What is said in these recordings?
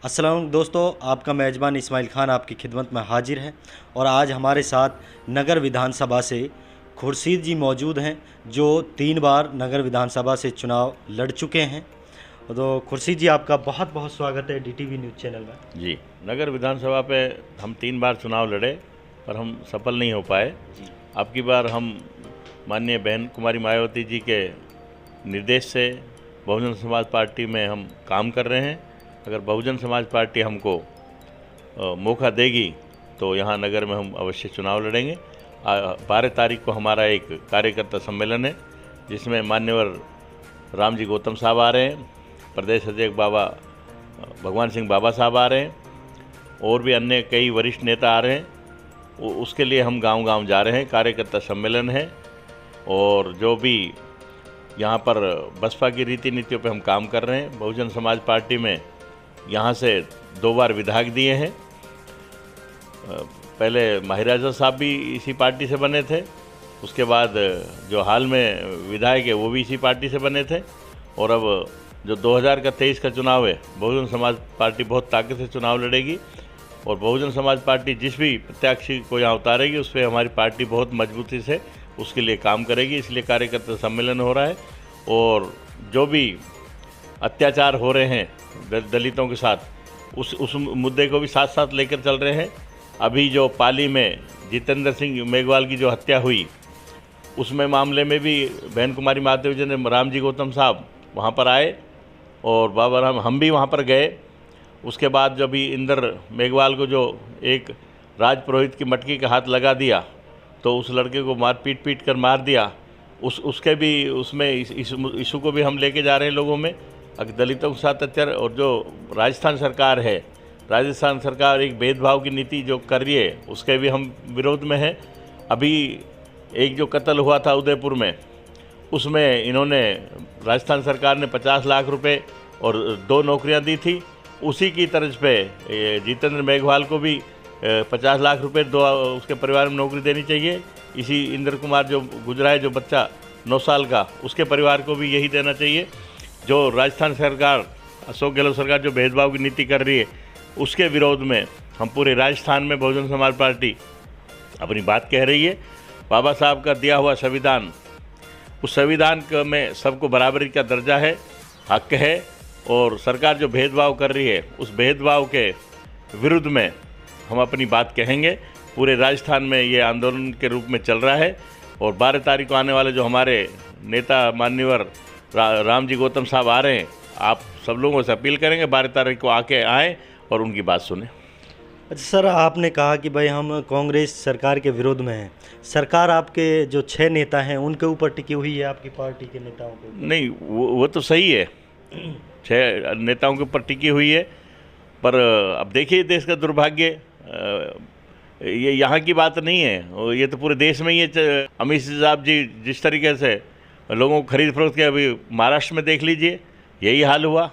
अस्सलाम दोस्तों, आपका मेज़बान इस्माइल खान आपकी खिदमत में हाजिर है। और आज हमारे साथ नगर विधानसभा से खुर्शीद जी मौजूद हैं, जो 3 बार नगर विधानसभा से चुनाव लड़ चुके हैं। तो खुर्शीद जी, आपका बहुत बहुत स्वागत है डीटीवी न्यूज़ चैनल में। जी, नगर विधानसभा पे हम 3 बार चुनाव लड़े पर हम सफल नहीं हो पाए। अब की बार हम माननीय बहन कुमारी मायावती जी के निर्देश से बहुजन समाज पार्टी में हम काम कर रहे हैं। अगर बहुजन समाज पार्टी हमको मौका देगी तो यहाँ नगर में हम अवश्य चुनाव लड़ेंगे। 12 तारीख को हमारा एक कार्यकर्ता सम्मेलन है, जिसमें मान्यवर राम जी गौतम साहब आ रहे हैं, प्रदेश अध्यक्ष बाबा भगवान सिंह बाबा साहब आ रहे हैं, और भी अन्य कई वरिष्ठ नेता आ रहे हैं। उसके लिए हम गांव-गांव जा रहे हैं। कार्यकर्ता सम्मेलन है और जो भी यहाँ पर बसपा की रीति नीतियों पे हम काम कर रहे हैं। बहुजन समाज पार्टी में यहाँ से 2 बार विधायक दिए हैं। पहले माहिराजा साहब भी इसी पार्टी से बने थे, उसके बाद जो हाल में विधायक है वो भी इसी पार्टी से बने थे, और अब जो 2023 का चुनाव है, बहुजन समाज पार्टी बहुत ताकत से चुनाव लड़ेगी। और बहुजन समाज पार्टी जिस भी प्रत्याशी को यहाँ उतारेगी उस पर हमारी पार्टी बहुत मजबूती से उसके लिए काम करेगी। इसलिए कार्यकर्ता सम्मेलन हो रहा है, और जो भी अत्याचार हो रहे हैं दलितों के साथ, उस मुद्दे को भी साथ साथ लेकर चल रहे हैं। अभी जो पाली में जितेंद्र सिंह मेघवाल की जो हत्या हुई, उसमें मामले में भी बहन कुमारी मायावती जी ने राम जी गौतम साहब वहाँ पर आए और बाबा राम हम भी वहाँ पर गए। उसके बाद जब भी इंदर मेघवाल को जो एक राज पुरोहित की मटकी का हाथ लगा दिया तो उस लड़के को पीट कर मार दिया। उसके भी उसमें इस इशू को भी हम लेके जा रहे हैं लोगों में, दलितों के साथ अत्याचार। और जो राजस्थान सरकार है, राजस्थान सरकार एक भेदभाव की नीति जो कर रही है उसके भी हम विरोध में हैं। अभी एक जो कत्ल हुआ था उदयपुर में, उसमें इन्होंने राजस्थान सरकार ने 50 लाख रुपए और 2 नौकरियां दी थी। उसी की तर्ज पे जितेंद्र मेघवाल को भी 50 लाख रुपए 2 उसके परिवार में नौकरी देनी चाहिए। इसी इंद्र कुमार जो गुजरा है, जो बच्चा 9 साल का, उसके परिवार को भी यही देना चाहिए। जो राजस्थान सरकार, अशोक गहलोत सरकार जो भेदभाव की नीति कर रही है, उसके विरोध में हम पूरे राजस्थान में बहुजन समाज पार्टी अपनी बात कह रही है। बाबा साहब का दिया हुआ संविधान, उस संविधान में सबको बराबरी का दर्जा है, हक है, और सरकार जो भेदभाव कर रही है उस भेदभाव के विरुद्ध में हम अपनी बात कहेंगे। पूरे राजस्थान में ये आंदोलन के रूप में चल रहा है। और 12 तारीख को आने वाले जो हमारे नेता मान्यवर राम जी गौतम साहब आ रहे हैं, आप सब लोगों से अपील करेंगे 12 तारीख को आके आएँ और उनकी बात सुने। अच्छा सर, आपने कहा कि भाई हम कांग्रेस सरकार के विरोध में हैं। सरकार आपके जो 6 नेता हैं उनके ऊपर टिकी हुई है, आपकी पार्टी के नेताओं के ऊपर? नहीं, वो तो सही है, 6 नेताओं के ऊपर टिकी हुई है। पर अब देखिए, देश का दुर्भाग्य, ये यहाँ की बात नहीं है, ये तो पूरे देश में ही है। अमित शाह साहब जी जिस तरीके से लोगों को खरीद फरोख्त किया, अभी महाराष्ट्र में देख लीजिए यही हाल हुआ।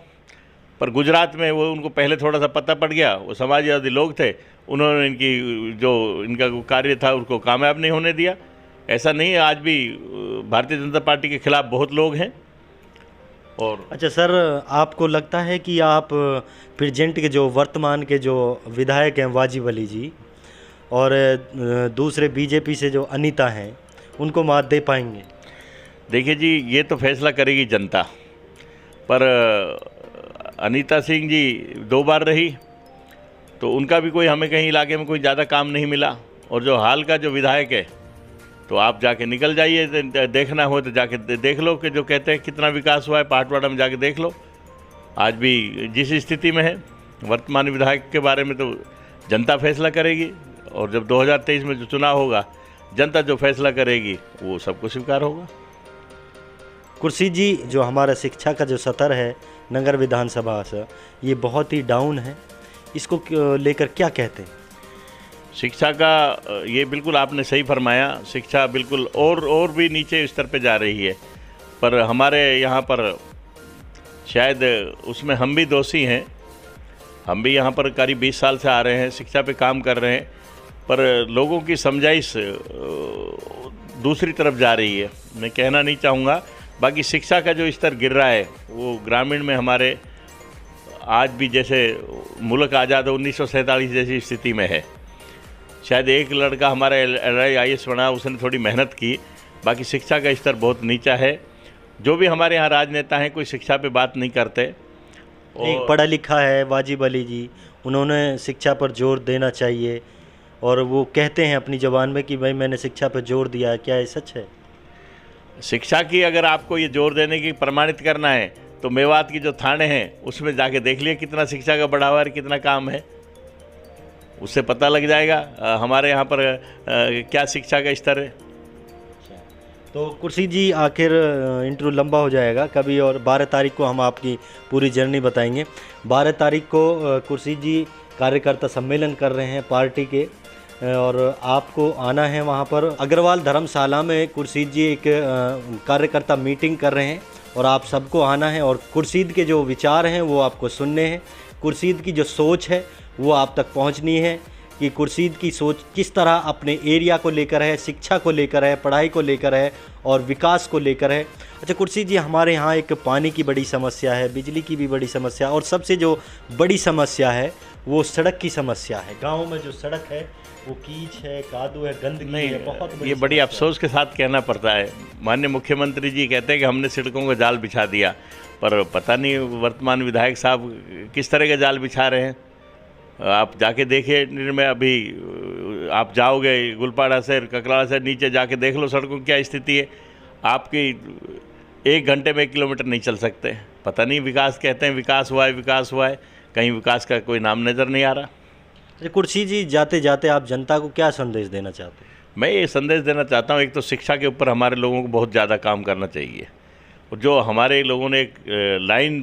पर गुजरात में वो उनको पहले थोड़ा सा पता पड़ गया, वो समाजवादी लोग थे, उन्होंने इनका कार्य था उसको कामयाब नहीं होने दिया। ऐसा नहीं है, आज भी भारतीय जनता पार्टी के खिलाफ बहुत लोग हैं। और अच्छा सर, आपको लगता है कि आप प्रेजेंट के जो वर्तमान के जो विधायक हैं वाजिब अली जी, और दूसरे बीजेपी से जो अनीता हैं, उनको मात दे पाएंगे? देखिए जी, ये तो फैसला करेगी जनता। पर अनीता सिंह जी 2 बार रही तो उनका भी कोई, हमें कहीं इलाके में कोई ज़्यादा काम नहीं मिला। और जो हाल का जो विधायक है, तो आप जाके निकल जाइए, देखना हो तो जाके देख लो कि जो कहते हैं कितना विकास हुआ है, पाटवाड़ा में जाके देख लो। आज भी जिस स्थिति में है, वर्तमान विधायक के बारे में तो जनता फैसला करेगी। और जब 2023 में जो चुनाव होगा, जनता जो फैसला करेगी वो सबको स्वीकार होगा। खुर्शीद जी, जो हमारा शिक्षा का जो स्तर है नगर विधानसभा से, ये बहुत ही डाउन है, इसको लेकर क्या कहते हैं? शिक्षा का ये बिल्कुल आपने सही फरमाया, शिक्षा बिल्कुल और भी नीचे स्तर पे जा रही है। पर हमारे यहाँ पर शायद उसमें हम भी दोषी हैं। हम भी यहाँ पर करीब 20 साल से आ रहे हैं, शिक्षा पे काम कर रहे हैं, पर लोगों की समझाइश दूसरी तरफ जा रही है। मैं कहना नहीं चाहूँगा, बाकी शिक्षा का जो स्तर गिर रहा है वो ग्रामीण में हमारे आज भी जैसे मुल्क आज़ाद 1947 जैसी स्थिति में है। शायद एक लड़का हमारा IAS बना, उसने थोड़ी मेहनत की, बाकी शिक्षा का स्तर बहुत नीचा है। जो भी हमारे यहाँ राजनेता हैं कोई शिक्षा पे बात नहीं करते। एक पढ़ा लिखा है वाजिब अली जी, उन्होंने शिक्षा पर जोर देना चाहिए और वो कहते हैं अपनी ज़बान में कि भाई मैंने शिक्षा पर जोर दिया है। क्या ये सच है? शिक्षा की अगर आपको ये जोर देने की प्रमाणित करना है तो मेवात की जो थाने हैं उसमें जाके देख लिए कितना शिक्षा का बढ़ावा है, कितना काम है, उससे पता लग जाएगा हमारे यहाँ पर क्या शिक्षा का स्तर है। तो खुर्शीद जी, आखिर इंटरव्यू लंबा हो जाएगा कभी, और 12 तारीख को हम आपकी पूरी जर्नी बताएंगे। 12 तारीख को खुर्शीद जी कार्यकर्ता सम्मेलन कर रहे हैं पार्टी के, और आपको आना है वहाँ पर। अग्रवाल धर्मशाला में खुर्शीद जी एक कार्यकर्ता मीटिंग कर रहे हैं और आप सबको आना है, और खुर्शीद के जो विचार हैं वो आपको सुनने हैं। खुर्शीद की जो सोच है वो आप तक पहुँचनी है कि खुर्शीद की सोच किस तरह अपने एरिया को लेकर है, शिक्षा को लेकर है, पढ़ाई को लेकर है और विकास को लेकर है। अच्छा खुर्शीद जी, हमारे यहाँ एक पानी की बड़ी समस्या है, बिजली की भी बड़ी समस्या, और सबसे जो बड़ी समस्या है वो सड़क की समस्या है। गाँव में जो सड़क है वो कीच है, कादू है, गंदगी है, बहुत ये बड़ी अफसोस के साथ कहना पड़ता है। माननीय मुख्यमंत्री जी कहते हैं कि हमने सड़कों का जाल बिछा दिया, पर पता नहीं वर्तमान विधायक साहब किस तरह का जाल बिछा रहे हैं। आप जाके देखिए में, अभी आप जाओगे गुलपाड़ा से, ककराड़ा से नीचे जाके देख लो सड़कों की क्या स्थिति है। आपकी 1 घंटे में 1 किलोमीटर नहीं चल सकते। पता नहीं, विकास कहते हैं विकास हुआ है, विकास हुआ है, कहीं विकास का कोई नाम नज़र नहीं आ रहा। खुर्शीद जी, जाते जाते आप जनता को क्या संदेश देना चाहते हैं? मैं ये संदेश देना चाहता हूँ, एक तो शिक्षा के ऊपर हमारे लोगों को बहुत ज़्यादा काम करना चाहिए। जो हमारे लोगों ने एक लाइन,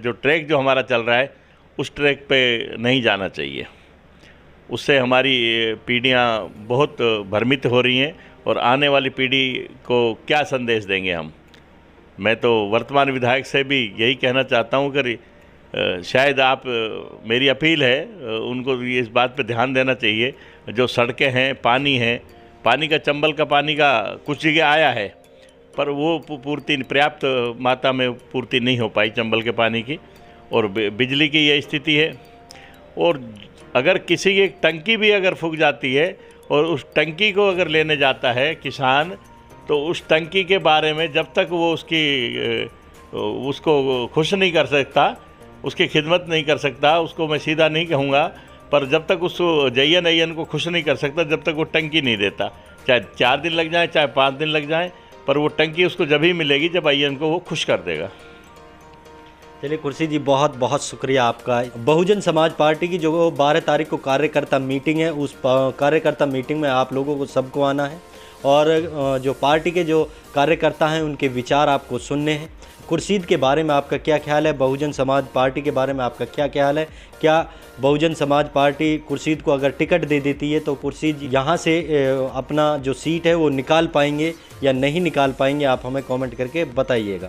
जो ट्रैक जो हमारा चल रहा है उस ट्रैक पे नहीं जाना चाहिए। उससे हमारी पीढ़ियाँ बहुत भ्रमित हो रही हैं, और आने वाली पीढ़ी को क्या संदेश देंगे हम। मैं तो वर्तमान विधायक से भी यही कहना चाहता हूँ कि शायद आप, मेरी अपील है उनको इस बात पे ध्यान देना चाहिए। जो सड़कें हैं, पानी है, पानी का, चंबल का पानी का कुछ जगह आया है, पर वो पूर्ति, पर्याप्त मात्रा में पूर्ति नहीं हो पाई चंबल के पानी की। और बिजली की ये स्थिति है। और अगर किसी की एक टंकी भी अगर फूक जाती है और उस टंकी को अगर लेने जाता है किसान, तो उस टंकी के बारे में जब तक वो उसको खुश नहीं कर सकता, उसकी खिदमत नहीं कर सकता, उसको मैं सीधा नहीं कहूँगा, पर जब तक उस जयन को खुश नहीं कर सकता, जब तक वो टंकी नहीं देता, चाहे 4 दिन लग जाए, चाहे 5 दिन लग जाए, पर वो टंकी उसको जब ही मिलेगी जब अय्यन को वो खुश कर देगा। चलिए खुर्शीद जी, बहुत बहुत शुक्रिया आपका। बहुजन समाज पार्टी की जो 12 तारीख को कार्यकर्ता मीटिंग है, उस कार्यकर्ता मीटिंग में आप लोगों को सबको आना है, और जो पार्टी के जो कार्यकर्ता हैं उनके विचार आपको सुनने हैं। खुर्शीद के बारे में आपका क्या ख्याल है? बहुजन समाज पार्टी के बारे में आपका क्या ख्याल है? क्या बहुजन समाज पार्टी खुर्शीद को अगर टिकट दे देती है तो खुर्शीद यहाँ से अपना जो सीट है वो निकाल पाएंगे या नहीं निकाल पाएंगे? आप हमें कमेंट करके बताइएगा।